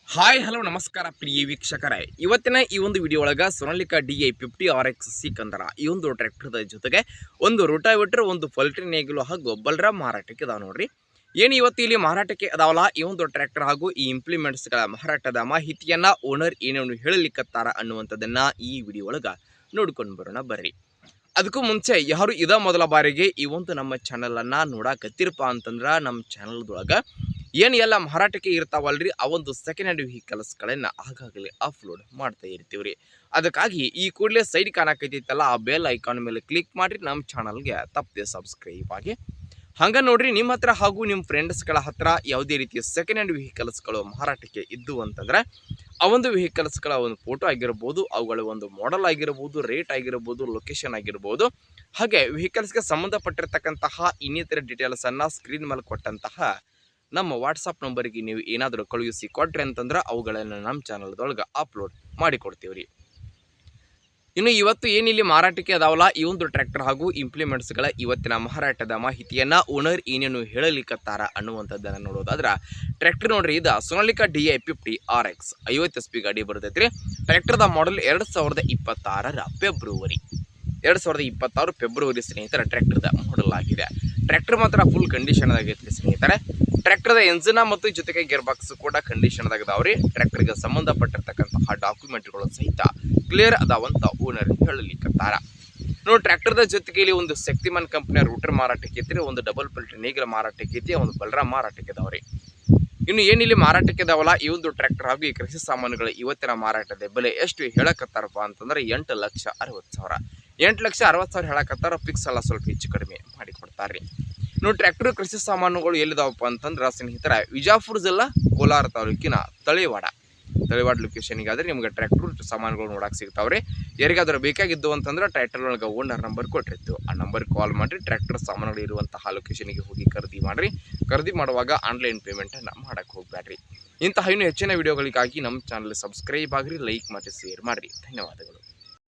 Hi hello ನಮಸ್ಕಾರ ಪ್ರಿಯ ವೀಕ್ಷಕರೇ, ಇವತ್ತಿನ ಈ ಒಂದು ವಿಡಿಯೋ ಒಳಗೆ ಸೋನಾಲಿಕಾ DI 50 RX ಸಿಕಂದರ ಈ ಒಂದು ಟ್ರ್ಯಾಕ್ಟರ್ದ ಜೊತೆಗೆ ಒಂದು ರೋಟಾವೇಟರ್, ಒಂದು ಪಲ್ಟ್ರಿ ನೇಗಿಲು ಹಾಗೂ ಬಲ್ರ ಮಾರಾಟಕ್ಕೆ ಇದಾವೆ ನೋಡ್ರಿ. ಏನು ಇವತ್ತು ಇಲ್ಲಿ ಮಾರಾಟಕ್ಕೆ ಅದಾವಲ್ಲ ಈ ಒಂದು ಟ್ರ್ಯಾಕ್ಟರ್ ಹಾಗೂ ಈ ಇಂಪ್ಲಿಮೆಂಟ್ಸ್ಗಳ ಮಾರಾಟದ ಮಾಹಿತಿಯನ್ನ ಓನರ್ ಏನೇನು ಹೇಳಲಿಕ್ಕತ್ತಾರ ಅನ್ನುವಂಥದ್ದನ್ನ ಈ ವಿಡಿಯೋ ಒಳಗೆ ನೋಡ್ಕೊಂಡು ಬರೋಣ ಬರ್ರಿ. ಅದಕ್ಕೂ ಮುಂಚೆ ಯಾರು ಇದ ಮೊದಲ ಬಾರಿಗೆ ಈ ಒಂದು ನಮ್ಮ ಚಾನಲನ್ನು ನೋಡಕತ್ತಿರಪ್ಪ ಅಂತಂದ್ರೆ ನಮ್ಮ ಚಾನಲ್ದೊಳಗೆ ಏನು ಎಲ್ಲ ಮಾರಾಟಕ್ಕೆ ಇರ್ತಾವಲ್ರಿ ಆ ಒಂದು ಸೆಕೆಂಡ್ ಹ್ಯಾಂಡ್ ವೆಹಿಕಲ್ಸ್ಗಳನ್ನು ಆಗಾಗಲೇ ಅಪ್ಲೋಡ್ ಮಾಡ್ತಾ ಇರ್ತೀವಿ ರೀ. ಅದಕ್ಕಾಗಿ ಈ ಕೂಡಲೇ ಸೈಡ್ ಕಾಣಕತ್ತೈತಲ್ಲ ಆ ಬೆಲ್ ಐಕಾನ್ ಮೇಲೆ ಕ್ಲಿಕ್ ಮಾಡಿರಿ, ನಮ್ಮ ಚಾನಲ್ಗೆ ತಪ್ಪದೆ ಸಬ್ಸ್ಕ್ರೈಬ್ ಆಗಿ. ಹಂಗೆ ನೋಡ್ರಿ, ನಿಮ್ಮ ಹತ್ರ ಹಾಗೂ ನಿಮ್ಮ ಫ್ರೆಂಡ್ಸ್ಗಳ ಹತ್ರ ಯಾವುದೇ ರೀತಿಯ ಸೆಕೆಂಡ್ ಹ್ಯಾಂಡ್ ವೆಹಿಕಲ್ಸ್ಗಳು ಮಾರಾಟಕ್ಕೆ ಇದ್ದು ಅಂತಂದರೆ ಆ ಒಂದು ವೆಹಿಕಲ್ಸ್ಗಳ ಒಂದು ಫೋಟೋ ಆಗಿರ್ಬೋದು, ಅವುಗಳ ಒಂದು ಮಾಡೆಲ್ ಆಗಿರ್ಬೋದು, ರೇಟ್ ಆಗಿರ್ಬೋದು, ಲೊಕೇಶನ್ ಆಗಿರ್ಬೋದು, ಹಾಗೆ ವೆಹಿಕಲ್ಸ್ಗೆ ಸಂಬಂಧಪಟ್ಟಿರ್ತಕ್ಕಂತಹ ಇನ್ನಿತರ ಡೀಟೇಲ್ಸನ್ನು ಸ್ಕ್ರೀನ್ ಮೇಲೆ ಕೊಟ್ಟಂತಹ ನಮ್ಮ ವಾಟ್ಸಪ್ ನಂಬರಿಗೆ ನೀವು ಏನಾದರೂ ಕಳುಹಿಸಿ ಕೊಟ್ರಿ ಅಂತಂದ್ರೆ ಅವುಗಳನ್ನು ನಮ್ಮ ಚಾನಲ್ದೊಳಗೆ ಅಪ್ಲೋಡ್ ಮಾಡಿಕೊಡ್ತೀವಿ ರೀ. ಇನ್ನು ಇವತ್ತು ಏನಿಲ್ಲಿ ಮಾರಾಟಕ್ಕೆ ಅದಾವಲ್ಲ ಈ ಒಂದು ಟ್ರ್ಯಾಕ್ಟರ್ ಹಾಗೂ ಇಂಪ್ಲಿಮೆಂಟ್ಸ್ಗಳ ಇವತ್ತಿನ ಮಾರಾಟದ ಮಾಹಿತಿಯನ್ನು ಓನರ್ ಏನೇನು ಹೇಳಲಿಕ್ಕತ್ತಾರ ಅನ್ನುವಂಥದ್ದನ್ನು ನೋಡೋದಾದ್ರೆ, ಟ್ರ್ಯಾಕ್ಟರ್ ನೋಡ್ರಿ, ಇದು ಸೋನಾಲಿಕಾ DI 50 RX 50 SP ಗಾಡಿ ಬರ್ತೈತೆ ರೀ. ಟ್ರ್ಯಾಕ್ಟರ್ದ ಮಾಡೆಲ್ 2026 ಫೆಬ್ರವರಿ 2026 ಫೆಬ್ರವರಿ ಸ್ನೇಹಿತರ ಟ್ರ್ಯಾಕ್ಟರ್ದ ಮಾಡೆಲ್ ಆಗಿದೆ. ಟ್ರ್ಯಾಕ್ಟರ್ ಮಾತ್ರ ಫುಲ್ ಕಂಡೀಷನ್ದಾಗೈತೆ ಸ್ನೇಹಿತರೆ. ಟ್ರ್ಯಾಕ್ಟರ್ದ ಎಂಜಿನ ಮತ್ತು ಜೊತೆಗೆ ಗೇರ್ ಬಾಕ್ಸ್ ಕೂಡ ಕಂಡೀಷನ್ದಾಗದಾವ್ರಿ. ಟ್ರ್ಯಾಕ್ಟರ್ಗೆ ಸಂಬಂಧಪಟ್ಟಿರ್ತಕ್ಕಂತಹ ಡಾಕ್ಯುಮೆಂಟ್ಗಳು ಸಹಿತ ಕ್ಲಿಯರ್ ಅದಾವಂತ ಓನರ್ ಹೇಳಲಿಕ್ಕತ್ತಾರ. ನೋಡಿ, ಟ್ರ್ಯಾಕ್ಟರ್ದ ಜೊತೆಗೆ ಇಲ್ಲಿ ಒಂದು ಶಕ್ತಿಮಾನ್ ಕಂಪನಿಯ ರೂಟರ್ ಮಾರಾಟಕ್ಕೆ ಐತ್ರಿ, ಒಂದು ಡಬಲ್ ಪಲ್ಟ್ರಿ ನೇಗಿಲ ಮಾರಾಟಕ್ಕೆ ಐತಿ, ಒಂದು ಬಲ್ರ ಮಾರಾಟಕ್ಕೆ ಇದಾವ್ರಿ. ಇನ್ನು ಏನಿಲ್ಲಿ ಮಾರಾಟಕ್ಕೆ ಇದಾವಲ್ಲ ಈ ಒಂದು ಟ್ರ್ಯಾಕ್ಟರ್ ಹಾಗೂ ಈ ಕೃಷಿ ಸಾಮಾನುಗಳ ಇವತ್ತಿನ ಮಾರಾಟದ ಬೆಲೆ ಎಷ್ಟು ಹೇಳಕತ್ತಾರಪ್ಪ ಅಂತಂದ್ರೆ 8,60,000 8,60,000 ಹೇಳಕತ್ತಾರ. ಫಿಕ್ಸ್ ಅಲ್ಲ, ಸ್ವಲ್ಪ ಹೆಚ್ಚು ಕಡಿಮೆ ಮಾಡಿ ಕೊಡ್ತಾರ್ರಿ. ನೋಡಿ, ಟ್ರ್ಯಾಕ್ಟರ್ ಕೃಷಿ ಸಾಮಾನುಗಳು ಎಲ್ಲಿದಾವಪ್ಪ ಅಂತಂದ್ರೆ ಸ್ನೇಹಿತರ ವಿಜಾಪುರ ಜಿಲ್ಲಾ ಕೋಲಾರ ತಾಲೂಕಿನ ತಳಿವಾಡ ಲೊಕೇಶನ್ಗೆ ಆದರೆ ನಿಮ್ಗೆ ಟ್ರ್ಯಾಕ್ಟರ್ ಸಾಮಾನುಗಳು ನೋಡಕ್ಕೆ ಸಿಗ್ತಾವ್ರಿ. ಯಾರಿಗಾದ್ರೂ ಬೇಕಾಗಿದ್ದು ಅಂತಂದ್ರೆ ಟೈಟಲ್ ಒಳಗೆ ಓನರ್ ನಂಬರ್ ಕೊಟ್ಟಿರ್ತೀವಿ, ಆ ನಂಬರ್ಗೆ ಕಾಲ್ ಮಾಡಿರಿ. ಟ್ರ್ಯಾಕ್ಟರ್ ಸಾಮಾನುಗಳು ಇರುವಂತಹ ಲೊಕೇಶನ್ಗೆ ಹೋಗಿ ಖರೀದಿ ಮಾಡಿರಿ. ಖರೀದಿ ಮಾಡುವಾಗ ಆನ್ಲೈನ್ ಪೇಮೆಂಟನ್ನು ಮಾಡಕ್ಕೆ ಹೋಗ್ಬೇಡ್ರಿ. ಇಂತಹ ಇನ್ನೂ ಹೆಚ್ಚಿನ ವಿಡಿಯೋಗಳಿಗಾಗಿ ನಮ್ಮ ಚಾನಲ್ ಸಬ್ಸ್ಕ್ರೈಬ್ ಆಗಿರಿ, ಲೈಕ್ ಮಾಡಿ, ಶೇರ್ ಮಾಡಿರಿ. ಧನ್ಯವಾದಗಳು.